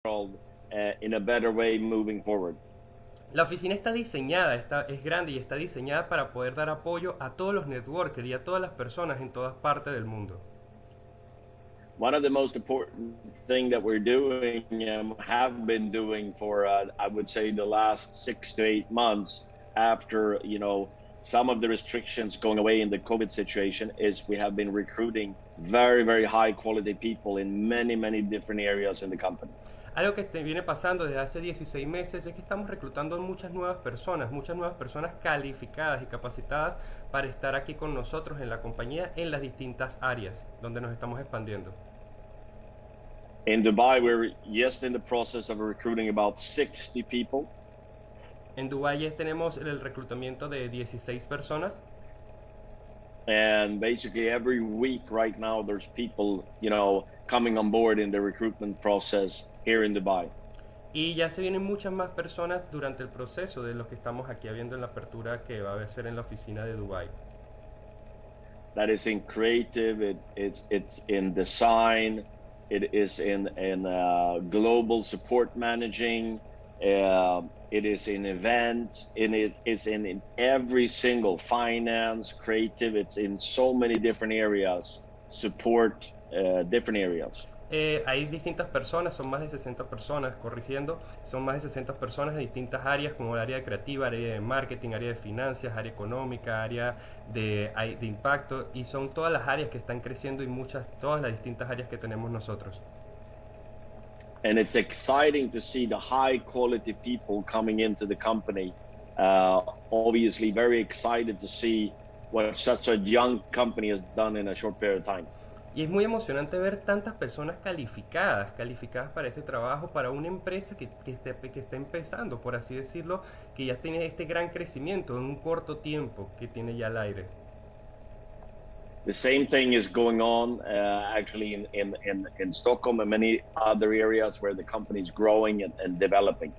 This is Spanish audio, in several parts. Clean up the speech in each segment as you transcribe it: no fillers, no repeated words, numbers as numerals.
in a better way moving forward. La oficina está diseñada, es grande y está diseñada para poder dar apoyo a todos los networkers y a todas las personas en todas partes del mundo. One of the most important thing that we're doing, have been doing for, I would say, the last 6 to 8 months after, some of the restrictions going away in the COVID situation, is we have been recruiting very, very high quality people in many, many different areas in the company. Algo que viene pasando desde hace 16 meses es que estamos reclutando muchas nuevas personas calificadas y capacitadas para estar aquí con nosotros en la compañía en las distintas áreas donde nos estamos expandiendo. In Dubai, we're just in the process of recruiting about 60 people. En Dubái ya tenemos el reclutamiento de 16 personas. And basically every week right now there's people, coming on board in the recruitment process here in Dubai. Y ya se vienen muchas más personas durante el proceso de los que estamos aquí viendo en la apertura que va a ser en la oficina de Dubái. That is in creative, it's in design, it is in global support managing, it is in event, it's in every single finance, creative, it's in so many different areas, support different areas. Hay distintas personas, son más de 60 personas, corrigiendo, son más de 60 personas de distintas áreas como el área de creativa, área de marketing, área de finanzas, área económica, área de impacto, y son todas las áreas que están creciendo y todas las distintas áreas que tenemos nosotros. And it's exciting to see the high quality people coming into the company. Obviously very excited to see what such a young company has done in a short period of time. Y es muy emocionante ver tantas personas calificadas para este trabajo, para una empresa que está empezando, por así decirlo, que ya tiene este gran crecimiento en un corto tiempo que tiene ya al aire. The same thing is going on actually in Stockholm and many other areas where the company is growing and developing.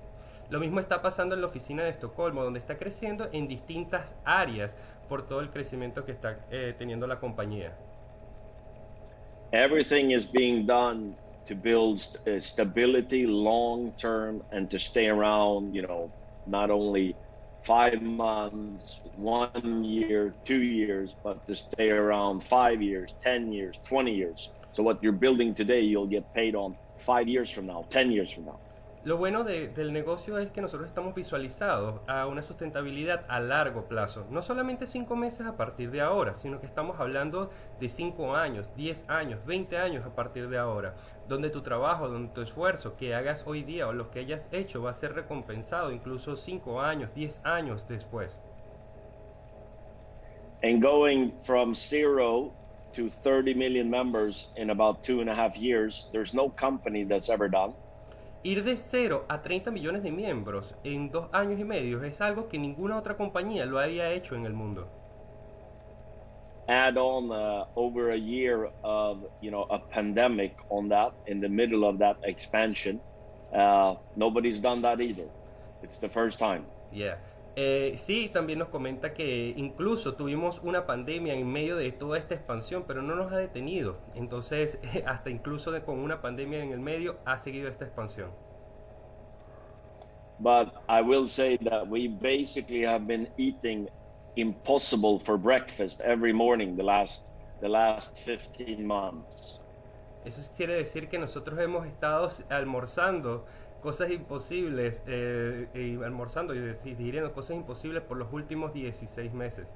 Lo mismo está pasando en la oficina de Estocolmo, donde está creciendo en distintas áreas por todo el crecimiento que está teniendo la compañía. Everything is being done to build stability long term and to stay around, not only 5 months, 1 year, 2 years, but to stay around 5 years, 10 years, 20 years. So what you're building today, you'll get paid on 5 years from now, 10 years from now. Lo bueno del negocio es que nosotros estamos visualizados a una sustentabilidad a largo plazo. No solamente 5 meses a partir de ahora, sino que estamos hablando de 5 años, 10 años, 20 años a partir de ahora. Donde tu trabajo, donde tu esfuerzo que hagas hoy día o lo que hayas hecho va a ser recompensado incluso 5 años, 10 años después. And going from 0 to 30 million members in about 2.5 years, there's no company that's ever done. Ir de 0 a 30 millones de miembros en 2 años y medio es algo que ninguna otra compañía lo había hecho en el mundo. Add on over a year of a pandemic on that, in the middle of that expansion, nobody's done that either. It's the first time. Yeah. Sí, también nos comenta que incluso tuvimos una pandemia en medio de toda esta expansión, pero no nos ha detenido. Entonces, hasta incluso con una pandemia en el medio, ha seguido esta expansión. But I will say that we basically have been eating impossible for breakfast every morning the last 15 months. Eso quiere decir que nosotros hemos estado almorzando cosas imposibles, almorzando y digiriendo cosas imposibles por los últimos 16 meses.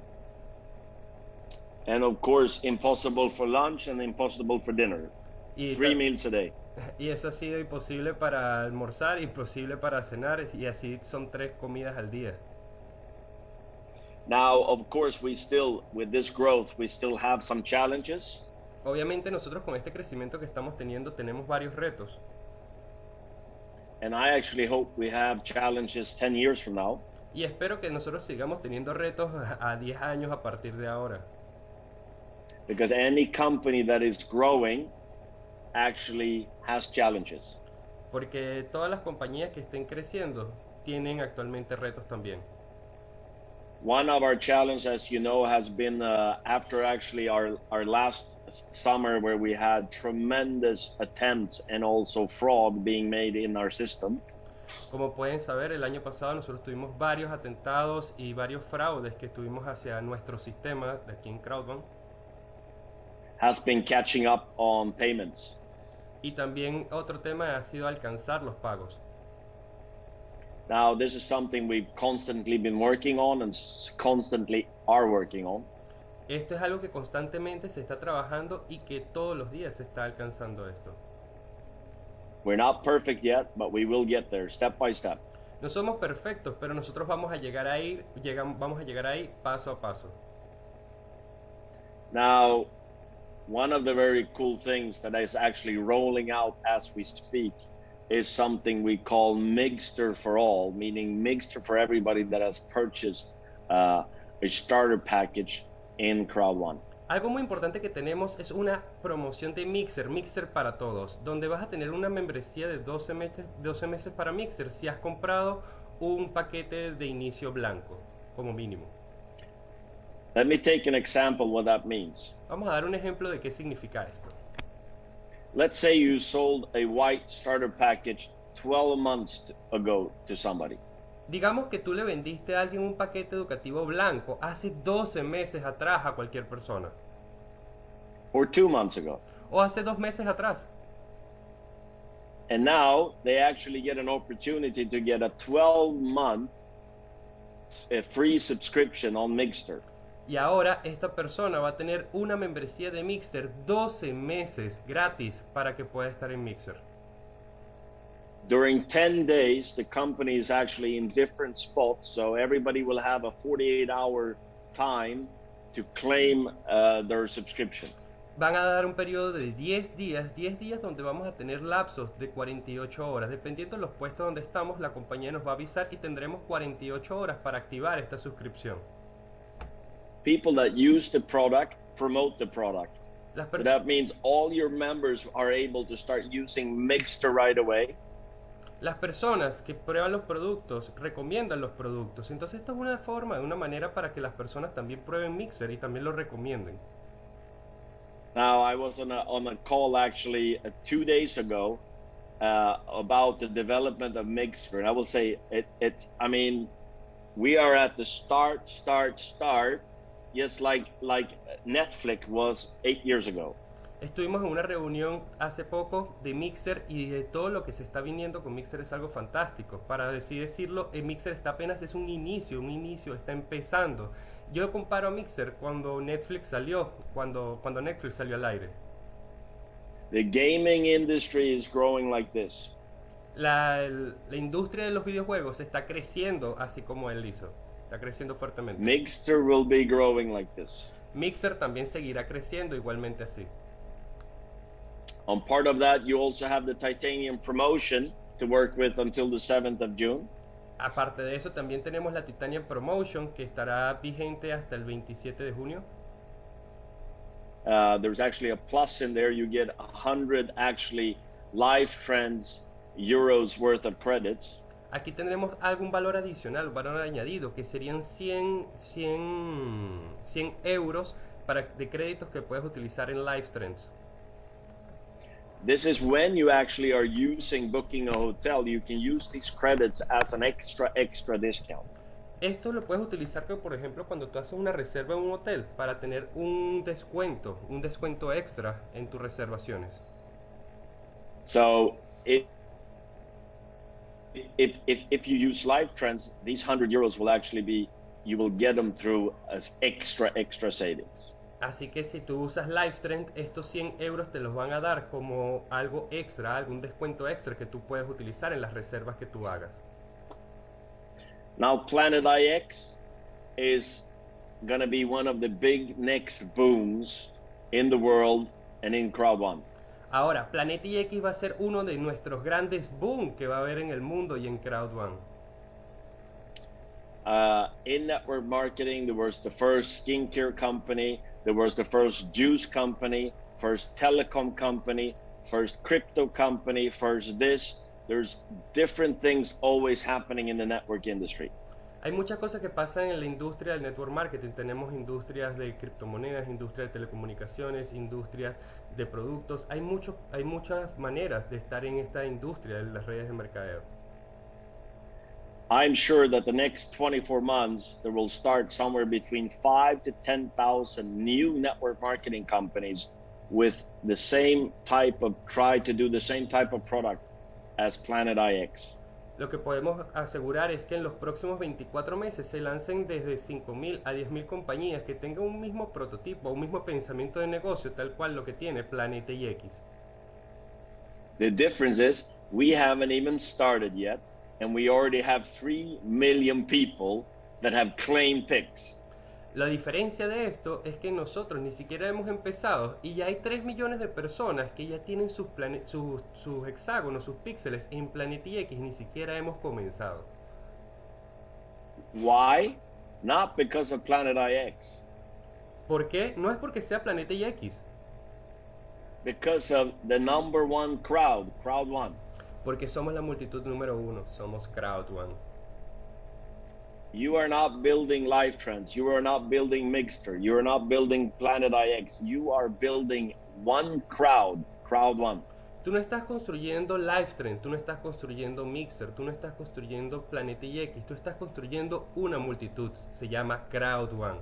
And of course, impossible for lunch and impossible for dinner. 3 meals a day. Y eso ha sido imposible para almorzar, imposible para cenar, y así son 3 comidas al día. Now, of course, with this growth, we still have some challenges. Obviamente nosotros con este crecimiento que estamos teniendo tenemos varios retos. And I actually hope we have challenges 10 years from now. Y espero que nosotros sigamos teniendo retos a 10 años a partir de ahora. Because any company that is growing actually has challenges. Porque todas las compañías que estén creciendo tienen actualmente retos también. One of our challenges, as you know, has been after actually our last summer where we had tremendous attempts and also fraud being made in our system. Como pueden saber, el año pasado nosotros tuvimos varios atentados y varios fraudes que tuvimos hacia nuestro sistema de aquí en Crowd1. Has been catching up on payments. Y también otro tema ha sido alcanzar los pagos. Now, this is something we've constantly been working on and constantly are working on. Esto es algo que constantemente se está trabajando y que todos los días se está alcanzando esto. We're not perfect yet, but we will get there step by step. No somos perfectos, pero nosotros vamos a llegar ahí, vamos a llegar ahí paso a paso. Now, one of the very cool things that is actually rolling out as we speak is something we call Mixter for All, meaning Mixter for everybody that has purchased a starter package in Crowd1. Algo muy importante que tenemos es una promoción de Mixer para todos, donde vas a tener una membresía de 12 meses para Mixer si has comprado un paquete de inicio blanco, como mínimo. Let me take an example what that means. Vamos a dar un ejemplo de qué significa esto. Let's say you sold a white starter package 12 months ago to somebody. Digamos que tú le vendiste a alguien un paquete educativo blanco hace 12 meses atrás a cualquier persona. Or 2 months ago. O hace 2 meses atrás. And now they actually get an opportunity to get a 12-month free subscription on Mixter. Y ahora esta persona va a tener una membresía de Mixer 12 meses gratis para que pueda estar en Mixer. During 10 days, the company is actually in different spots, so everybody will have a 48-hour time to claim their subscription. Van a dar un periodo de 10 días donde vamos a tener lapsos de 48 horas. Dependiendo de los puestos donde estamos, la compañía nos va a avisar y tendremos 48 horas para activar esta suscripción. People that use the product promote the product. So that means all your members are able to start using Mixter right away. Las personas que prueban los productos recomiendan los productos. Entonces esto es una forma, una manera para que las personas también prueben Mixer y también lo recomienden. Now, I was on a call actually 2 days ago about the development of Mixer, and I will say I mean, we are at the start, just like Netflix was 8 years ago. Estuvimos en una reunión hace poco de Mixer y de todo lo que se está viniendo con Mixer es algo fantástico. Para así decirlo, Mixer está apenas es un inicio, está empezando. Yo comparo a Mixer cuando Netflix salió, cuando Netflix salió al aire. The gaming industry is growing like this. La industria de los videojuegos está creciendo así como él hizo. Está creciendo fuertemente. Mixer will be growing like this. Mixer también seguirá creciendo igualmente así. On part of that, you also have the titanium promotion to work with until the 7th of June. Aparte de eso, también tenemos la Titanium Promotion que estará vigente hasta el 27 de junio. There's actually a plus in there. You get 100 actually live trends euros worth of credits. Aquí tendremos algún valor adicional, un valor añadido, que serían 100 euros de créditos que puedes utilizar en live trends. This is when you actually are booking a hotel, you can use these credits as an extra discount. Esto lo puedes utilizar, por ejemplo, cuando tú haces una reserva en un hotel para tener un descuento extra en tus reservaciones. So if you use live trends, these 100 euros will actually you will get them through as extra savings. Así que si tú usas LiveTrend, estos 100 euros te los van a dar como algo extra, algún descuento extra que tú puedes utilizar en las reservas que tú hagas. Now, Planet IX is going to be one of the big next booms in the world and in Crowd1. Ahora, Planet IX va a ser uno de nuestros grandes boom que va a haber en el mundo y en Crowd1. In network marketing, there was the first skincare company. There was the first juice company, first telecom company, first crypto company, first this. There's different things always happening in the network industry. Hay muchas cosas que pasan en la industria del network marketing. Tenemos industrias de criptomonedas, industria de telecomunicaciones, industrias de productos. Hay muchas maneras de estar en esta industria de las redes de mercadeo. I'm sure that the next 24 months, there will start somewhere between 5 to 10,000 new network marketing companies with the same type of, try to do the same type of product as Planet IX. Lo que podemos asegurar es que en los próximos 24 meses se lancen desde 5.000 a 10.000 compañías que tengan un mismo prototipo, un mismo pensamiento de negocio, tal cual lo que tiene Planeta IX. The difference is we haven't even started yet, and we already have 3 million people that have claimed picks. La diferencia de esto es que nosotros ni siquiera hemos empezado y ya hay 3 millones de personas que ya tienen sus hexágonos, sus píxeles en Planeta IX, ni siquiera hemos comenzado. Why? Not because of Planet IX. ¿Por qué? No es porque sea Planeta IX. Because of the number one crowd, Crowd1. Porque somos la multitud número 1, somos Crowd1. You are not building Life Trends. You are not building Mixter. You are not building Planet IX. You are building one crowd, Crowd1. Tú no estás construyendo Lifetrend, tú no estás construyendo Mixer, tú no estás construyendo Planeta IX, tú estás construyendo una multitud, se llama Crowd1.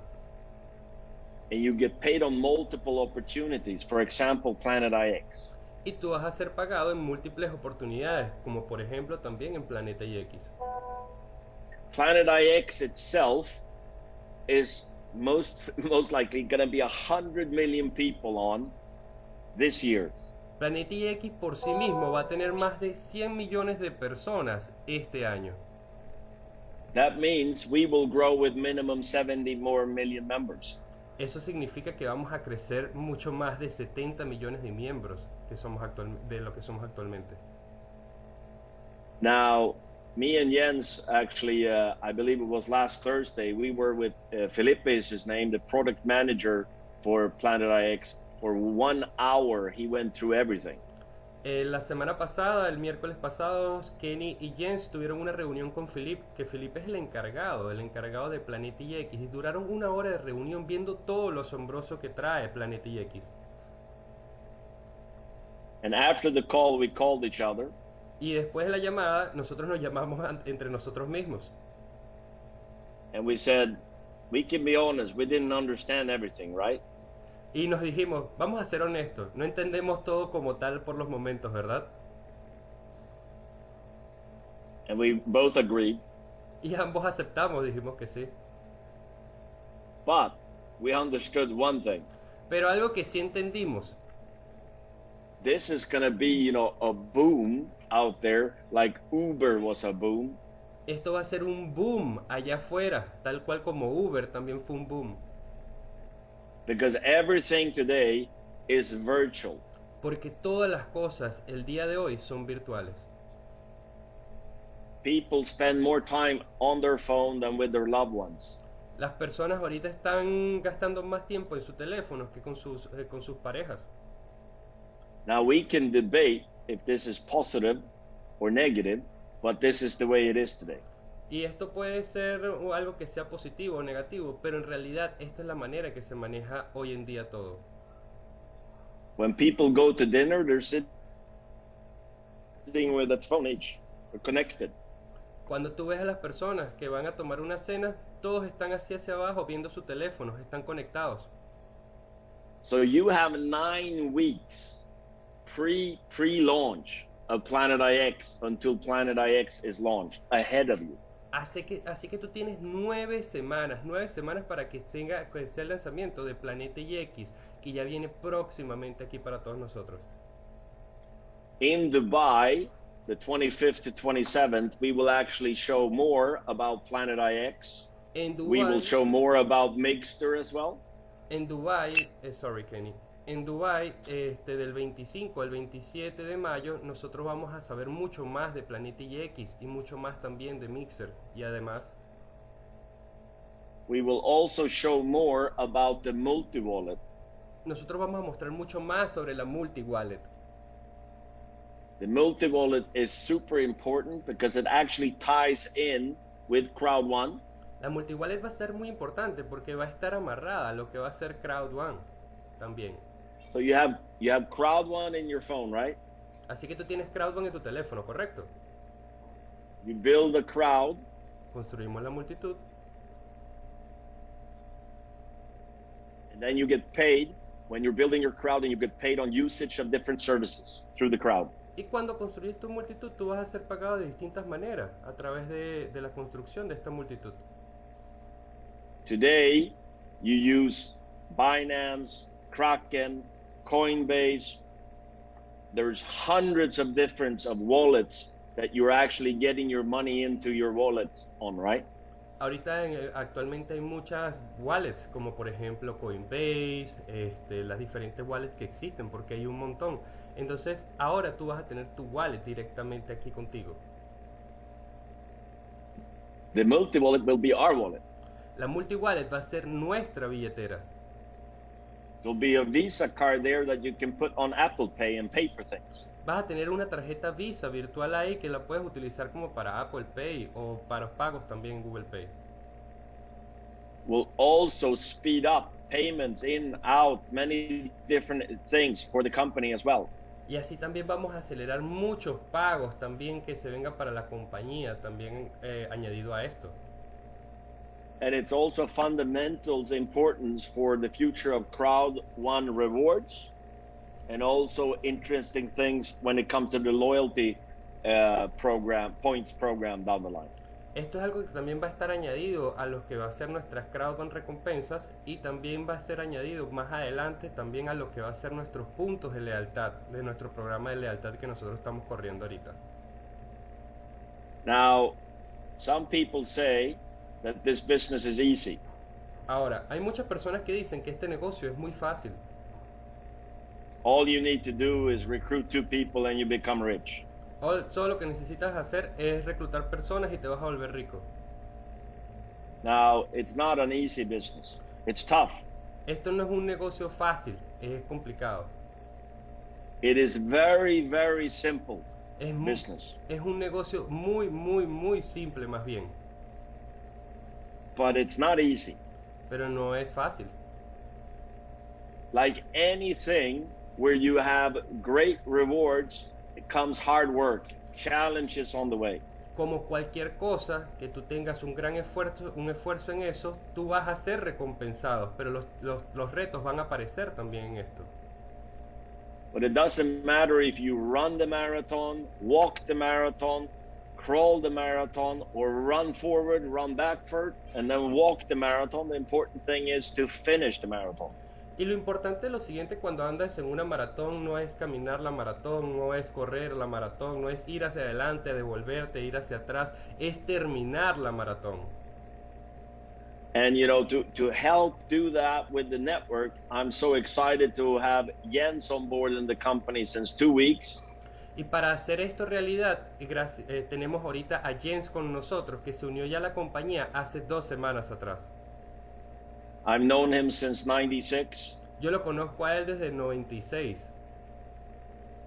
And you get paid on multiple opportunities. For example, Planet IX. Y tú vas a ser pagado en múltiples oportunidades, como por ejemplo también en Planeta IX. Planet IX itself is most likely going to be 100 million people on this year. Planeta IX por sí mismo va a tener más de 100 millones de personas este año. That means we will grow with minimum 70 more million members. Eso significa que vamos a crecer mucho más de 70 millones de miembros que somos de lo que somos actualmente. Now, me and Jens, actually, I believe it was last Thursday, we were with Felipe is his name, the product manager for Planet IX. For 1 hour, he went through everything. La semana pasada, el miércoles pasado, Kenny y Jens tuvieron una reunión con Felipe, que Felipe es el encargado de Planeta IX, y duraron 1 hora de reunión viendo todo lo asombroso que trae Planeta IX. And after the call, we called each other. Y después de la llamada, nosotros nos llamamos entre nosotros mismos. And we said, we can be honest, we didn't understand everything, right? Y nos dijimos, vamos a ser honestos, no entendemos todo como tal por los momentos, ¿verdad? And we both agreed. Y ambos aceptamos, dijimos que sí. But we understood one thing. Pero algo que sí entendimos. This is going to be, a boom out there, like Uber was a boom. Esto va a ser un boom allá afuera, tal cual como Uber también fue un boom. Because everything today is virtual. Porque todas las cosas el día de hoy son virtuales. People spend more time on their phone than with their loved ones. Las personas ahorita están gastando más tiempo en su teléfono que con sus parejas. Now we can debate if this is positive or negative, but this is the way it is today. Y esto puede ser algo que sea positivo o negativo, pero en realidad esta es la manera que se maneja hoy en día todo. When people go to dinner, they're sitting with that phone each, they're connected. Cuando tú ves a las personas que van a tomar una cena, todos están así hacia abajo viendo su teléfono, están conectados. So you have 9 weeks pre-launch of Planet IX until Planet IX is launched ahead of you. Así que tú tienes 9 semanas para que sea el lanzamiento de Planeta IX, que ya viene próximamente aquí para todos nosotros. In Dubai, the 25th to 27th, we will actually show more about Planet IX. We will show more about Mixter as well. En Dubai, Kenny. En Dubai, del 25 al 27 de mayo, nosotros vamos a saber mucho más de Planeta IX y mucho más también de Mixer. Y además, we will also show more about the multi-wallet. Nosotros vamos a mostrar mucho más sobre la multi-wallet. The multi-wallet is super important because it actually ties in with Crowd1. La multi-wallet va a ser muy importante porque va a estar amarrada a lo que va a ser Crowd1 también. So you have Crowd1 in your phone, right? Así que tú tienes Crowd1 en tu teléfono, ¿correcto? You build a crowd. Construimos la multitud. And then you get paid when you're building your crowd, and you get paid on usage of different services through the crowd. Y cuando construyes tu multitud, tú vas a ser pagado de distintas maneras a través de la construcción de esta multitud. Today, you use Binance, Kraken, Coinbase. There's hundreds of different wallets that you're actually getting your money into your wallets on, right? Ahorita actualmente hay muchas wallets, como por ejemplo Coinbase, las diferentes wallets que existen, porque hay un montón. Entonces, ahora tú vas a tener tu wallet directamente aquí contigo. The multi-wallet will be our wallet. La multi-wallet va a ser nuestra billetera. There'll be a Visa card there that you can put on Apple Pay and pay for things. Vas a tener una tarjeta Visa virtual ahí que la puedes utilizar como para Apple Pay o para pagos también en Google Pay. Will also speed up payments in, out, many different things for the company as well. Y así también vamos a acelerar muchos pagos también que se vengan para la compañía, también añadido a esto. And it's also fundamentals importance for the future of Crowd1 rewards, and also interesting things when it comes to the loyalty program, points program down the line. Esto es algo que también va a estar añadido a lo que va a ser nuestras Crowd1 recompensas, y también va a ser añadido más adelante también a lo que va a ser nuestros puntos de lealtad, de nuestro programa de lealtad que nosotros estamos corriendo ahorita. Now, some people say that this business is easy. Ahora, hay muchas personas que dicen que este negocio es muy fácil. All you need to do is recruit 2 people and you become rich. Solo lo que necesitas hacer es reclutar personas y te vas a volver rico. Now, it's not an easy business. It's tough. Esto no es un negocio fácil, es complicado. It is very, very simple business. Es un negocio muy, muy, muy simple más bien. But it's not easy. Pero no es fácil. Like anything where you have great rewards, it comes hard work, challenges on the way. Como cualquier cosa que tú tengas un gran esfuerzo en eso, tú vas a ser recompensado, pero los retos van a aparecer también en esto. But it doesn't matter if you run the marathon, walk the marathon, crawl the marathon, or run forward, run backward, and then walk the marathon. The important thing is to finish the marathon. Y lo importante es lo siguiente cuando andas en una maratón: no es caminar la maratón, no es correr la maratón, no es ir hacia adelante, devolverte, ir hacia atrás, es terminar la maratón. And you know, to help do that with the network, I'm so excited to have Jens on board in the company since 2 weeks. Y para hacer esto realidad, tenemos ahorita a Jens con nosotros, que se unió ya a la compañía hace 2 semanas atrás. I've known him since 96. Yo lo conozco a él desde el 96.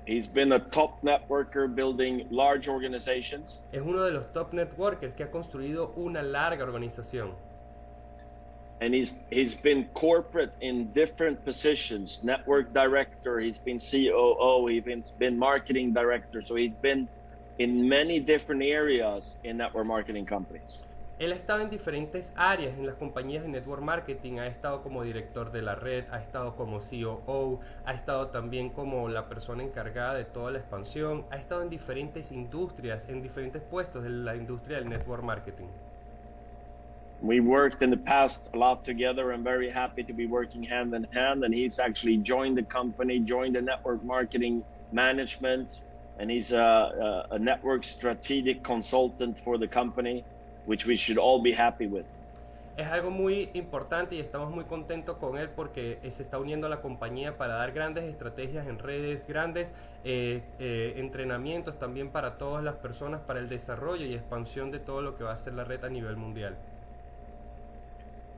He's been a top networker building large organizations. Es uno de los top networkers que ha construido una larga organización. And he's been corporate in different positions, network director, he's been COO, he's been marketing director, so he's been in many different areas in network marketing companies. Él ha estado en diferentes áreas en las compañías de network marketing, ha estado como director de la red, ha estado como COO, ha estado también como la persona encargada de toda la expansión, ha estado en diferentes industrias, en diferentes puestos de la industria del network marketing. We worked in the past a lot together. I'm very happy to be working hand in hand, and he's actually joined the company, joined the network marketing management, and he's a network strategic consultant for the company, which we should all be happy with. Es algo muy importante y estamos muy contentos con él porque se está uniendo a la compañía para dar grandes estrategias en redes, grandes entrenamientos también para todas las personas para el desarrollo y expansión de todo lo que va a ser la red a nivel mundial.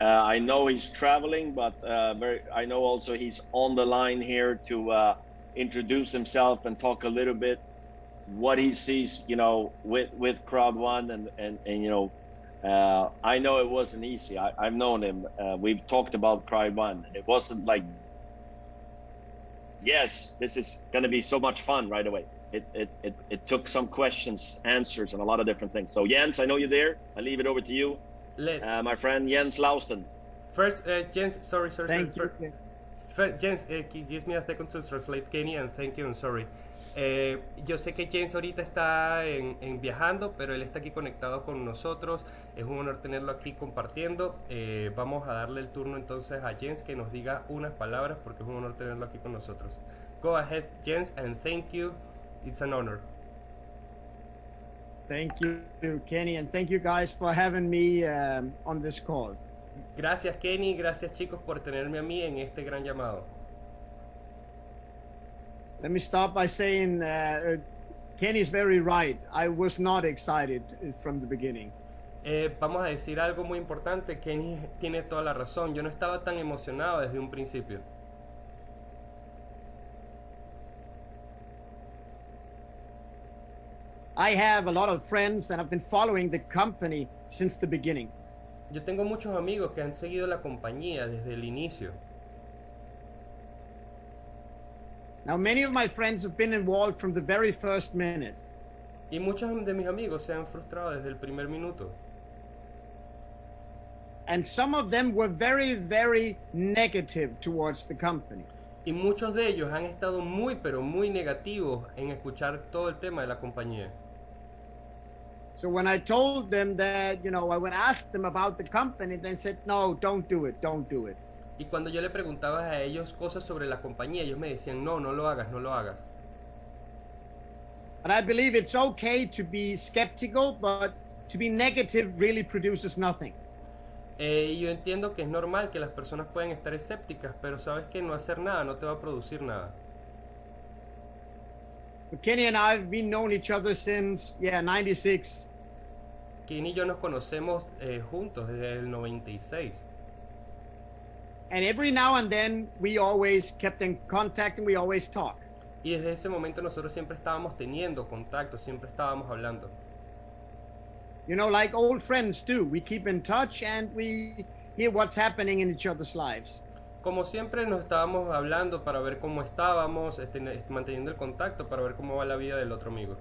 I know he's traveling, but I know also he's on the line here to introduce himself and talk a little bit what he sees, you know, with Crowd1 and you know, I know it wasn't easy. I've known him. We've talked about Crowd1. It wasn't like, yes, this is going to be so much fun right away. It took some questions, answers, and a lot of different things. So Jens, I know you're there. I leave it over to you. My friend Jens Lautsen. First, Jens, sorry. Thank you. Jens, give me a second to translate Kenny and thank you and sorry. Yo sé que Jens ahorita está en viajando, pero él está aquí conectado con nosotros. Es un honor tenerlo aquí compartiendo. Vamos a darle el turno entonces a Jens que nos diga unas palabras porque es un honor tenerlo aquí con nosotros. Go ahead, Jens, and thank you. It's an honor. Thank you, Kenny, and thank you guys for having me on this call. Gracias, Kenny. Gracias, chicos, por tenerme a mí en este gran llamado. Let me start by saying Kenny's very right. I was not excited from the beginning. Vamos a decir algo muy importante. Kenny tiene toda la razón. Yo no estaba tan emocionado desde un principio. I have a lot of friends and I've been following the company since the beginning. Yo tengo muchos amigos que han seguido la compañía desde el inicio. Now, many of my friends have been involved from the very first minute. Y muchos de mis amigos se han frustrado desde el primer minuto. And some of them were very, very negative towards the company. Y muchos de ellos han estado muy, pero muy negativos en escuchar todo el tema de la compañía. So when I told them that, I would ask them about the company, they said, no, don't do it. Y cuando yo le preguntaba a ellos cosas sobre la compañía, ellos me decían, no lo hagas. But I believe it's okay to be skeptical, but to be negative really produces nothing. Y yo entiendo que es normal que las personas pueden estar escépticas, pero sabes que no hacer nada no te va a producir nada. Kenny and I have been known each other since, 96. Kenny y yo nos conocemos juntos desde el 96. And every now and then we always kept in contact and we always talk. Y desde ese momento nosotros siempre estábamos teniendo contacto, siempre estábamos hablando. Like old friends do. We keep in touch and we hear what's happening in each other's lives. Como siempre nos estábamos hablando para ver cómo estábamos, manteniendo el contacto para ver cómo va la vida del otro amigo.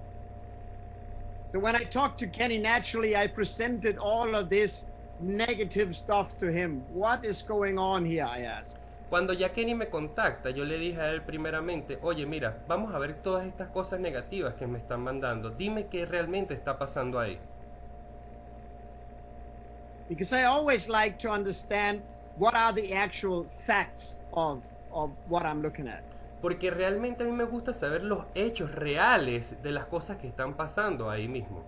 So when I talked to Kenny, naturally I presented all of this negative stuff to him. What is going on here, I asked. Cuando ya Kenny me contacta, yo le dije a él primeramente, oye, mira, vamos a ver todas estas cosas negativas que me están mandando. Dime qué realmente está pasando ahí. Because I always like to understand what are the actual facts of what I'm looking at. Porque realmente a mí me gusta saber los hechos reales de las cosas que están pasando ahí mismo.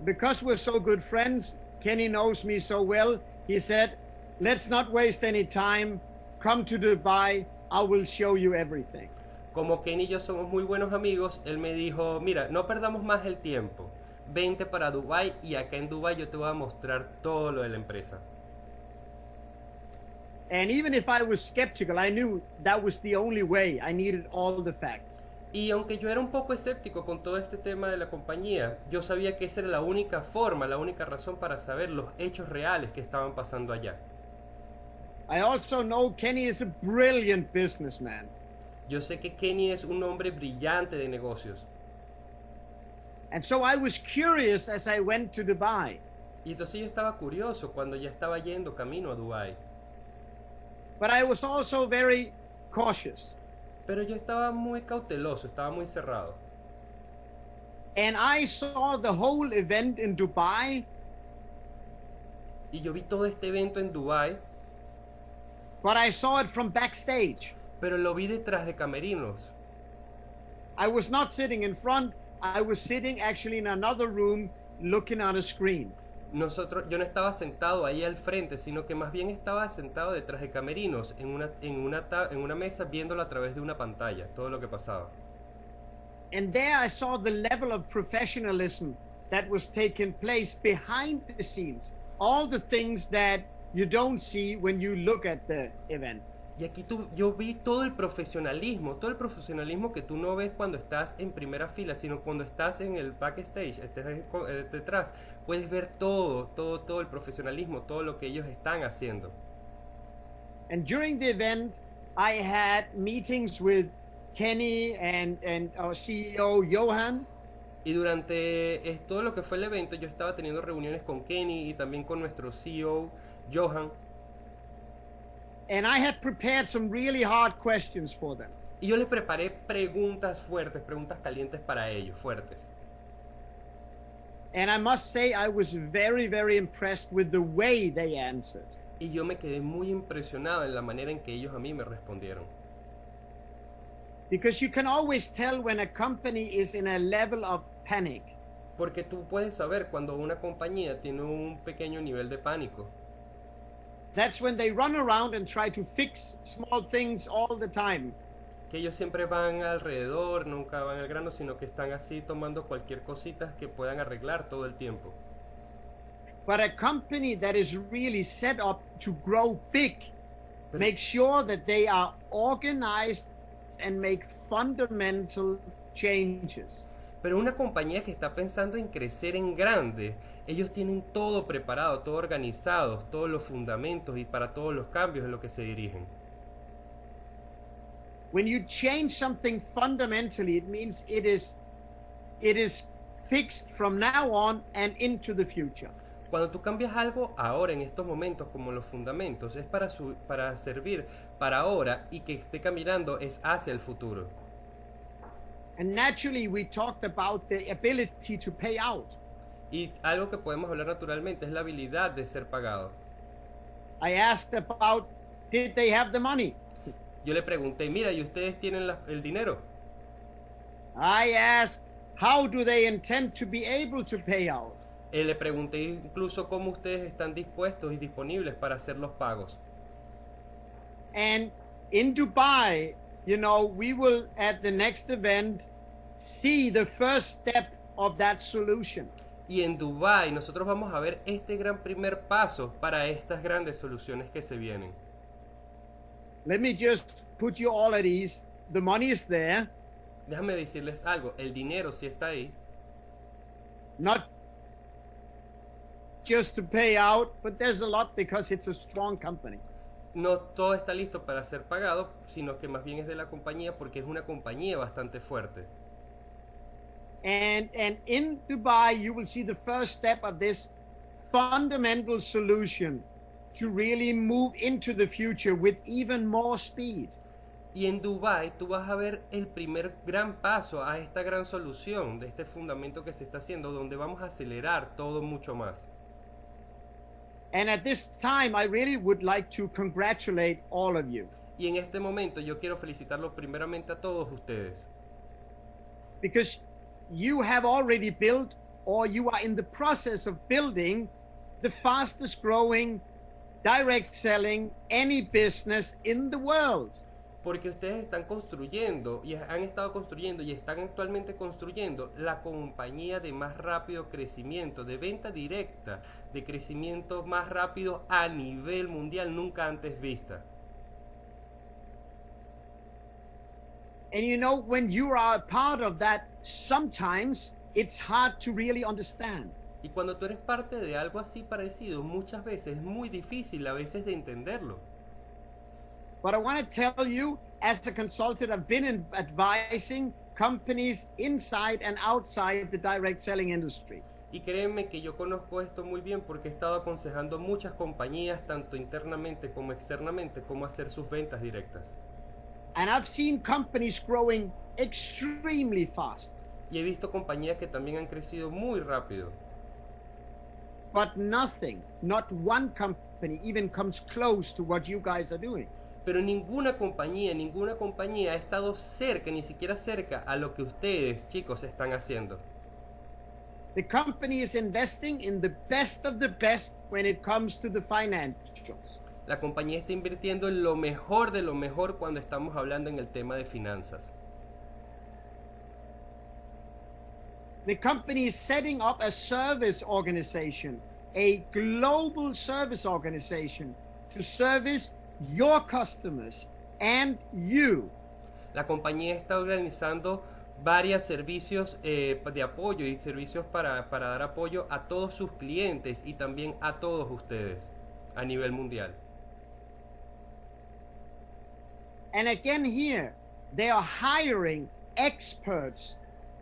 Because we're so good friends, Kenny knows me so well, he said, let's not waste any time, come to Dubai, I will show you everything. Como Kenny y yo somos muy buenos amigos, él me dijo, mira, no perdamos más el tiempo, vente para Dubai y acá en Dubai yo te voy a mostrar todo lo de la empresa. And even if I was skeptical, I knew that was the only way. I needed all the facts. Y aunque yo era un poco escéptico con todo este tema de la compañía, yo sabía que esa era la única forma, la única razón para saber los hechos reales que estaban pasando allá. I also know Kenny is a brilliant businessman. Yo sé que Kenny es un hombre brillante de negocios. And so I was curious as I went to Dubai. Y entonces yo estaba curioso cuando ya estaba yendo camino a Dubai. But I was also very cautious. Pero yo estaba muy cauteloso, estaba muy cerrado. And I saw the whole event in Dubai. Y yo vi todo este evento en Dubai. But I saw it from backstage. Pero lo vi detrás de camerinos. I was not sitting in front. I was sitting actually in another room looking on a screen. Yo no estaba sentado ahí al frente, sino que más bien estaba sentado detrás de camerinos, en una mesa viéndolo a través de una pantalla, todo lo que pasaba. And there I saw the level of professionalism that was taking place behind the scenes. All the things that you don't see when you look at the event. Y aquí yo vi todo el profesionalismo que tú no ves cuando estás en primera fila, sino cuando estás en el backstage, detrás, puedes ver todo el profesionalismo, todo lo que ellos están haciendo. And during the event, I had meetings with Kenny and our CEO, Johan. Y durante todo lo que fue el evento, yo estaba teniendo reuniones con Kenny y también con nuestro CEO, Johan. And I had prepared some really hard questions for them. Y yo les preparé preguntas fuertes, preguntas calientes para ellos, fuertes. And I must say I was very, very impressed with the way they answered. Y yo me quedé muy impresionado en la manera en que ellos a mí me respondieron. Because you can always tell when a company is in a level of panic. Porque tú puedes saber cuando una compañía tiene un pequeño nivel de pánico. That's when they run around and try to fix small things all the time. Que ellos siempre van alrededor, nunca van al grano, sino que están así tomando cualquier cosita que puedan arreglar todo el tiempo. But a company that is really set up to grow big, make sure that they are organized and make fundamental changes. Pero una compañía que está pensando en crecer en grande, ellos tienen todo preparado, todo organizado, todos los fundamentos y para todos los cambios en lo que se dirigen. When you change something fundamentally, it means it is fixed from now on and into the future. Cuando tú cambias algo ahora, en estos momentos, como los fundamentos, es para servir para ahora y que esté caminando es hacia el futuro. And naturally, we talked about the ability to pay out. Y algo que podemos hablar naturalmente es la habilidad de ser pagado. I asked about, did they have the money? Yo le pregunté, mira, ¿y ustedes tienen el dinero? I asked, how do they intend to be able to pay out? Le pregunté incluso cómo ustedes están dispuestos y disponibles para hacer los pagos. And in Dubai, you know, we will at the next event see the first step of that solution. Y en Dubái nosotros vamos a ver este gran primer paso para estas grandes soluciones que se vienen. Let me just put you all at ease. The money is there. Déjame decirles algo, el dinero sí está ahí. Not just to pay out, but there's a lot because it's a strong company. No todo está listo para ser pagado, sino que más bien es de la compañía porque es una compañía bastante fuerte. And in Dubai, you will see the first step of this fundamental solution to really move into the future with even more speed. Y en Dubái tú vas a ver el primer gran paso a esta gran solución de este fundamento que se está haciendo, donde vamos a acelerar todo mucho más. And at this time, I really would like to congratulate all of you. Y en este momento yo quiero felicitarlos primeramente a todos ustedes. Because you have already built, or you are in the process of building, the fastest growing direct selling any business in the world. Porque ustedes están construyendo y han estado construyendo y están actualmente construyendo la compañía de más rápido crecimiento, de venta directa, de crecimiento más rápido a nivel mundial nunca antes vista. And you know, when you are a part of that, sometimes it's hard to really understand. Y cuando tú eres parte de algo así parecido, muchas veces es muy difícil a veces de entenderlo. But I want to tell you, as a consultant, I've been advising companies inside and outside the direct selling industry. Y créeme que yo conozco esto muy bien porque he estado aconsejando muchas compañías, tanto internamente como externamente, cómo hacer sus ventas directas. And I've seen companies growing extremely fast. Y he visto compañías que también han crecido muy rápido. But nothing, not one company even comes close to what you guys are doing. Pero ninguna compañía ha estado cerca, ni siquiera cerca a lo que ustedes, chicos, están haciendo. The company is investing in the best of the best when it comes to the financials. La compañía está invirtiendo en lo mejor de lo mejor cuando estamos hablando en el tema de finanzas. The company is setting up a service organization, a global service organization, to service your customers, and you. La compañía está organizando varios servicios de apoyo y servicios para dar apoyo a todos sus clientes y también a todos ustedes a nivel mundial. And again here, they are hiring experts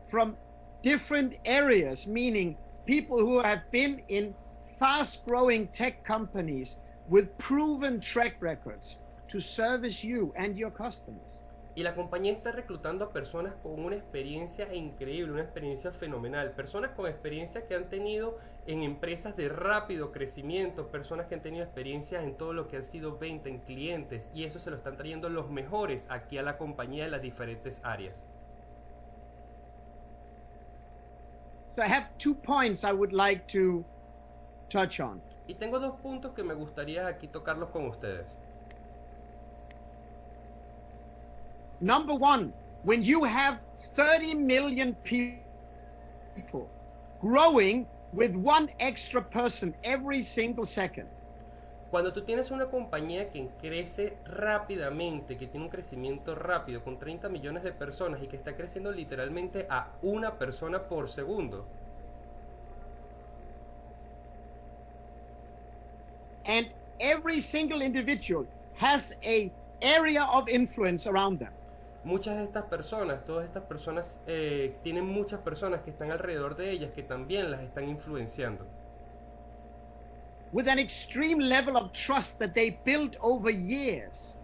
from different areas, meaning people who have been in fast-growing tech companies with proven track records to service you and your customers. Y la compañía está reclutando a personas con una experiencia increíble, una experiencia fenomenal, personas con experiencia que han tenido en empresas de rápido crecimiento, personas que han tenido experiencia en todo lo que han sido venta en clientes, y eso se lo están trayendo los mejores aquí a la compañía en las diferentes áreas. So I have 2 points I would like to touch on. Y tengo 2 puntos que me gustaría aquí tocarlos con ustedes. Number one, when you have 30 million people growing with one extra person every single second. Cuando tú tienes una compañía que crece rápidamente, que tiene un crecimiento rápido con 30 millones de personas y que está creciendo literalmente a una persona por segundo. And every single individual has a area of influence around them. Muchas de estas personas, todas estas personas, tienen muchas personas que están alrededor de ellas que también las están influenciando. With an extreme level of trust that they built over years.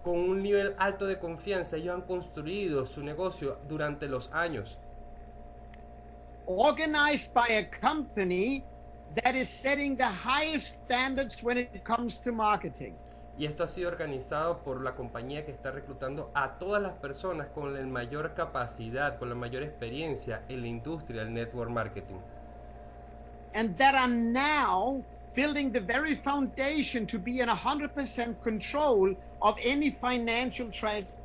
Con un nivel alto de confianza, ellos han construido su negocio durante los años. Organized by a company that is setting the highest standards when it comes to marketing. Y esto ha sido organizado por la compañía que está reclutando a todas las personas con la mayor capacidad, con la mayor experiencia en la industria del network marketing. And that are now building the very foundation to be in 100% control of any financial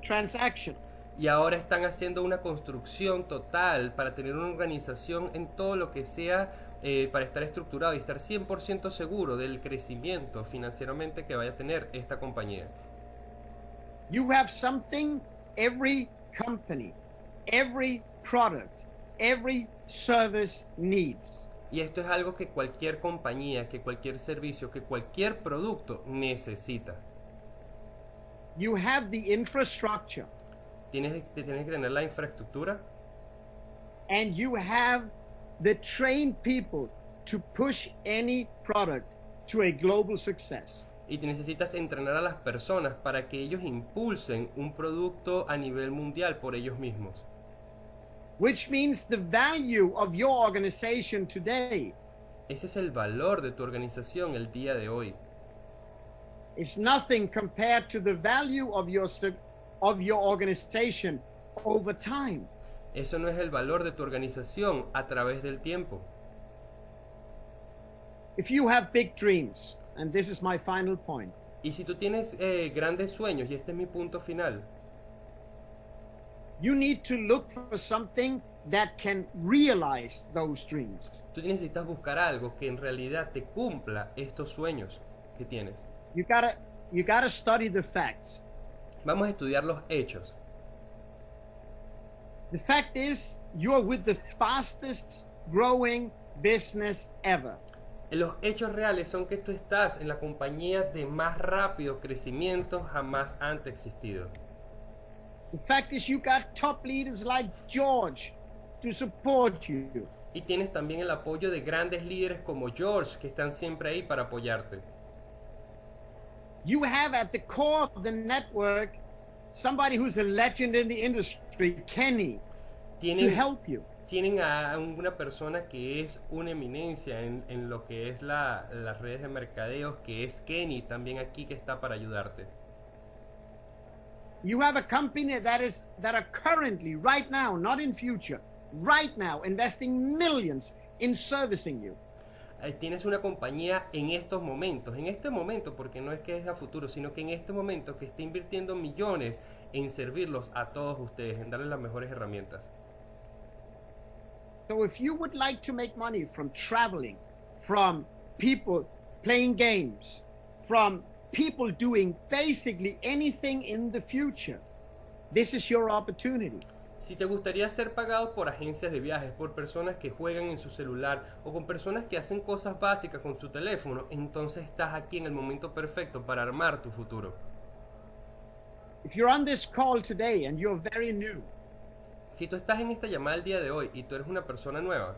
transaction. Y ahora están haciendo una construcción total para tener una organización en todo lo que sea, para estar estructurado y estar 100% seguro del crecimiento financieramente que vaya a tener esta compañía. You have something every company, every product, every service needs. Y esto es algo que cualquier compañía, que cualquier servicio, que cualquier producto necesita. You have the infrastructure. Tienes que tener la infraestructura. And you have the trained people to push any product to a global success. Y necesitas entrenar a las personas para que ellos impulsen un producto a nivel mundial por ellos mismos. Which means the value of your organization today. Ese es el valor de tu organización el día de hoy. Is nothing compared to the value of your organization over time. Eso no es el valor de tu organización a través del tiempo. If you have big dreams, and this is my final point. Y si tú tienes grandes sueños, y este es mi punto final, you need to look for something that can realize those dreams. tú necesitas buscar algo que en realidad te cumpla estos sueños que tienes. You gotta study the facts. Vamos a estudiar los hechos. The fact is, you're with the fastest growing business ever. Los hechos reales son que tú estás en la compañía de más rápido crecimiento jamás antes existido. The fact is, you got top leaders like George to support you. Y tienes también el apoyo de grandes líderes como George, que están siempre ahí para apoyarte. You have at the core of the network somebody who's a legend in the industry, Kenny, to help you. Tienen a una persona que es una eminencia en lo que es las redes de mercadeo, que es Kenny, también aquí que está para ayudarte. You have a company that are currently, right now, not in future, right now, investing millions in servicing you. Tienes una compañía en este momento, porque no es que es a futuro, sino que en este momento que está invirtiendo millones en servirlos a todos ustedes, en darles las mejores herramientas. So if you would like to make money from traveling, from people playing games, from people doing basically anything in the future, this is your opportunity. Si te gustaría ser pagado por agencias de viajes, por personas que juegan en su celular o con personas que hacen cosas básicas con su teléfono, entonces estás aquí en el momento perfecto para armar tu futuro. If you're on this call today and you're very new, Si tú estás en esta llamada el día de hoy y tú eres una persona nueva,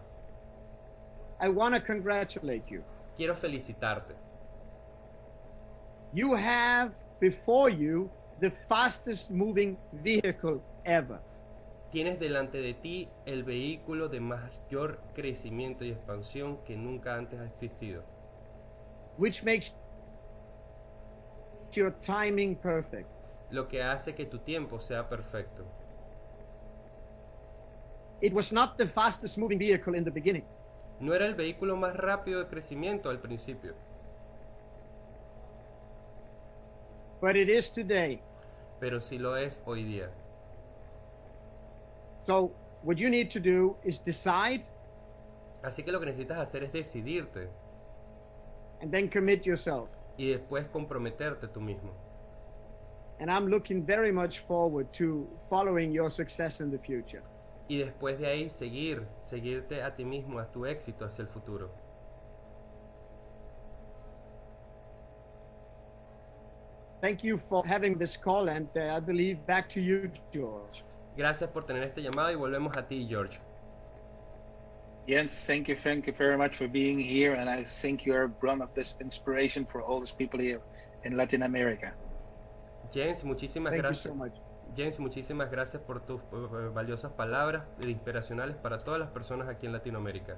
I want to congratulate you. quiero felicitarte. You have before you the fastest moving vehicle ever. Tienes delante de ti el vehículo de mayor crecimiento y expansión que nunca antes ha existido, Which makes your timing perfect. lo que hace que tu tiempo sea perfecto. It was not the fastest moving vehicle in the beginning, No era el vehículo más rápido de crecimiento al principio, but it is today. pero sí lo es hoy día. So what you need to do is decide Así que lo que necesitas hacer es decidirte and then commit yourself. y después comprometerte tú mismo. And I'm looking very much forward to following your success in the future. Y después de ahí seguirte a ti mismo, a tu éxito hacia el futuro. Thank you for having this call, and I believe back to you, George. Gracias por tener este llamado y volvemos a ti, George. Jens, thank you very much for being here, and I think you are one of this inspiration for all these people here in Latin America. Jens, muchísimas Thank you gracias. so much. Jens, muchísimas gracias por tus valiosas palabras inspiracionales para todas las personas aquí en Latinoamérica.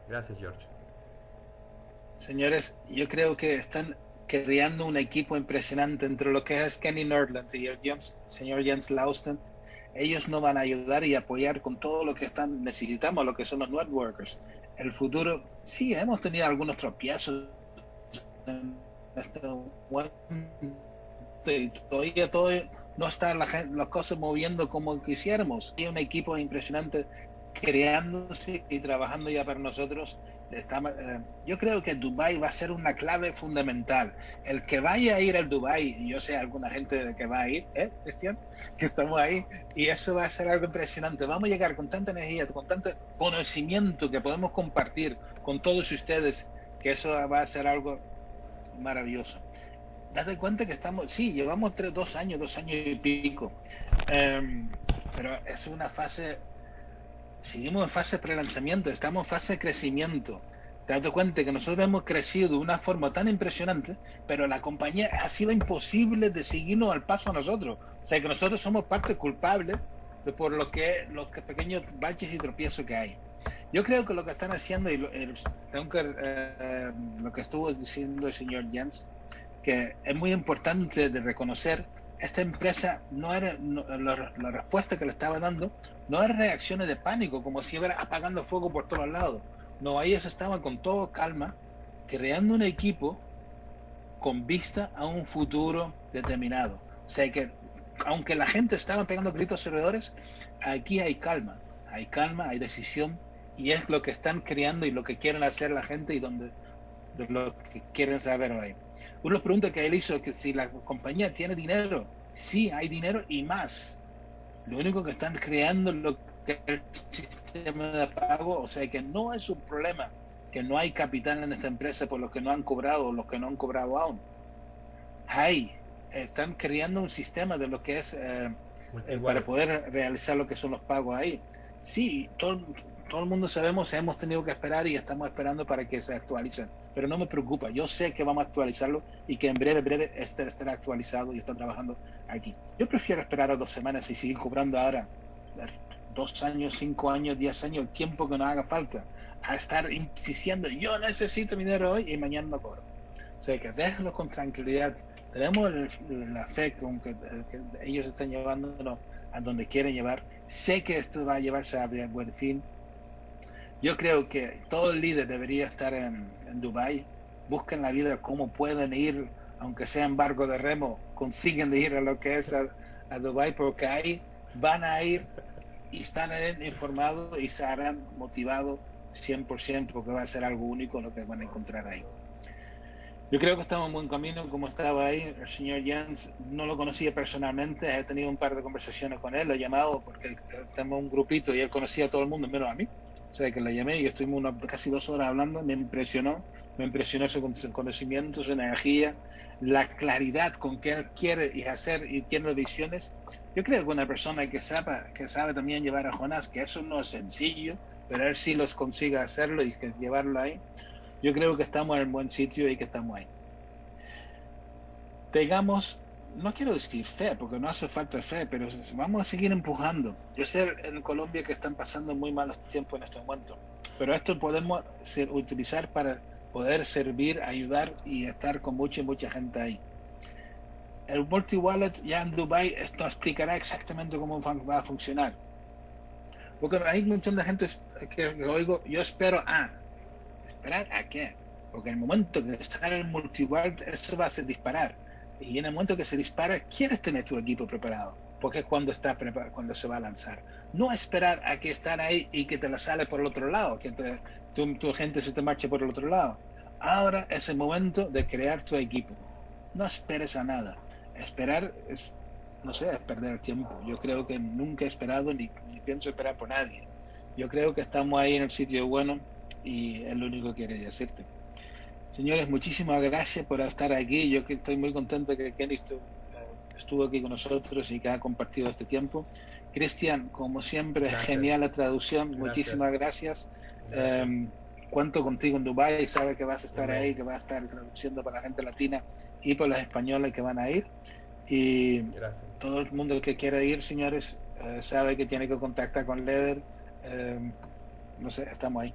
Gracias, George. Señores, yo creo que están creando un equipo impresionante entre lo que es Kenny Nordlund y el señor Jens Lautsen. Ellos nos van a ayudar y apoyar con todo lo que necesitamos, lo que son los networkers. El futuro, sí, hemos tenido algunos tropiezos en este momento y todavía todo no está las cosas moviendo como quisiéramos. Hay un equipo impresionante creándose y trabajando ya para nosotros. Yo creo que Dubái va a ser una clave fundamental. El que vaya a ir al Dubái, y yo sé alguna gente que va a ir, Cristian, que estamos ahí, y eso va a ser algo impresionante. Vamos a llegar con tanta energía, con tanto conocimiento que podemos compartir con todos ustedes, que eso va a ser algo maravilloso. Date cuenta que llevamos 2 años y pico, pero es una fase. Seguimos en fase de prelanzamiento, estamos en fase de crecimiento. Te das cuenta que nosotros hemos crecido de una forma tan impresionante, pero la compañía ha sido imposible de seguirnos al paso a nosotros. O sea que nosotros somos parte culpable por los pequeños baches y tropiezos que hay. Yo creo que lo que están haciendo, y lo que estuvo diciendo el señor Jens, que es muy importante de reconocer. Esta empresa la respuesta que le estaba dando no era reacciones de pánico, como si fuera apagando fuego por todos lados. No, ellos estaban con todo calma, creando un equipo con vista a un futuro determinado. O sea que, aunque la gente estaba pegando gritos alrededor, aquí hay calma, hay decisión, y es lo que están creando y lo que quieren hacer la gente y lo que quieren saber hoy. Uno pregunta que él hizo que si la compañía tiene dinero. Sí, hay dinero y más. Lo único que están creando es lo que es el sistema de pago, o sea que no es un problema que no hay capital en esta empresa por los que no han cobrado o los que no han cobrado aún. Están creando un sistema de lo que es para poder realizar lo que son los pagos ahí. Sí, todo el mundo sabemos, hemos tenido que esperar y estamos esperando para que se actualicen. Pero no me preocupa, yo sé que vamos a actualizarlo y que en breve estará actualizado y está trabajando aquí. Yo prefiero esperar a 2 semanas y seguir cobrando ahora 2 años, 5 años, 10 años, el tiempo que nos haga falta, a estar diciendo yo necesito mi dinero hoy y mañana no cobro. O sea que déjenlo con tranquilidad. Tenemos la fe con que ellos están llevándonos a donde quieren llevar. Sé que esto va a llevarse a buen fin. Yo creo que todo el líder debería estar en Dubái. Busquen la vida cómo pueden ir, aunque sea en barco de remo, consiguen de ir a lo que es a Dubái, porque ahí van a ir y están informados y se harán motivados 100%, porque va a ser algo único lo que van a encontrar ahí. Yo creo que estamos en buen camino, como estaba ahí. El señor Jens no lo conocía personalmente, he tenido un par de conversaciones con él, lo he llamado porque tenemos un grupito y él conocía a todo el mundo, menos a mí. O sea, que le llamé y estuvimos casi 2 horas hablando, me impresionó su conocimiento, su energía, la claridad con que él quiere y hacer y tiene visiones. Yo creo que una persona que sabe también llevar a Jonás, que eso no es sencillo, pero él sí los consigue hacerlo y que llevarlo ahí. Yo creo que estamos en el buen sitio y que estamos ahí. Tengamos, no quiero decir fe, porque no hace falta fe, pero vamos a seguir empujando. Yo sé en Colombia que están pasando muy malos tiempos en este momento, pero esto podemos utilizar para poder servir, ayudar y estar con mucha gente ahí. El multi-wallet ya en Dubai, esto explicará exactamente cómo va a funcionar. Porque hay un montón de gente que oigo, yo espero ¿esperar a qué? Porque en el momento que sale el multi-wallet, eso va a disparar. Y en el momento que se dispara, quieres tener tu equipo preparado, porque es cuando cuando se va a lanzar. No esperar a que están ahí y que te la sale por el otro lado, que tu gente se te marche por el otro lado. Ahora es el momento de crear tu equipo. No esperes a nada. Esperar es, no sé, es perder el tiempo. Yo creo que nunca he esperado ni pienso esperar por nadie. Yo creo que estamos ahí en el sitio bueno y es lo único que quería decirte. Señores, muchísimas gracias por estar aquí. Yo que estoy muy contento que Kenny estuvo aquí con nosotros y que ha compartido este tiempo. Cristian, como siempre, gracias. Genial la traducción. Gracias. Muchísimas gracias. Cuento contigo en Dubái y sabe que vas a estar ahí, que vas a estar traduciendo para la gente latina y para las españolas que van a ir. Y gracias. Todo el mundo que quiera ir, señores, sabe que tiene que contactar con Leder. No sé, estamos ahí.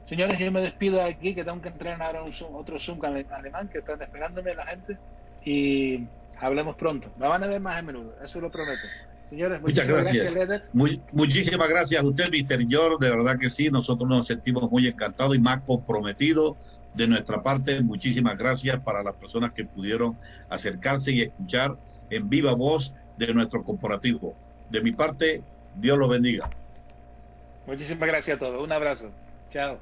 Señores, yo me despido de aquí, que tengo que entrar ahora otro Zoom alemán, que están esperándome la gente, y hablemos pronto. Me van a ver más a menudo, eso lo prometo. Señores, muchas gracias, Leder. Muchísimas gracias a usted, Mr. George, de verdad que sí, nosotros nos sentimos muy encantados y más comprometidos de nuestra parte. Muchísimas gracias para las personas que pudieron acercarse y escuchar en viva voz de nuestro corporativo. De mi parte, Dios los bendiga. Muchísimas gracias a todos, un abrazo. Chao.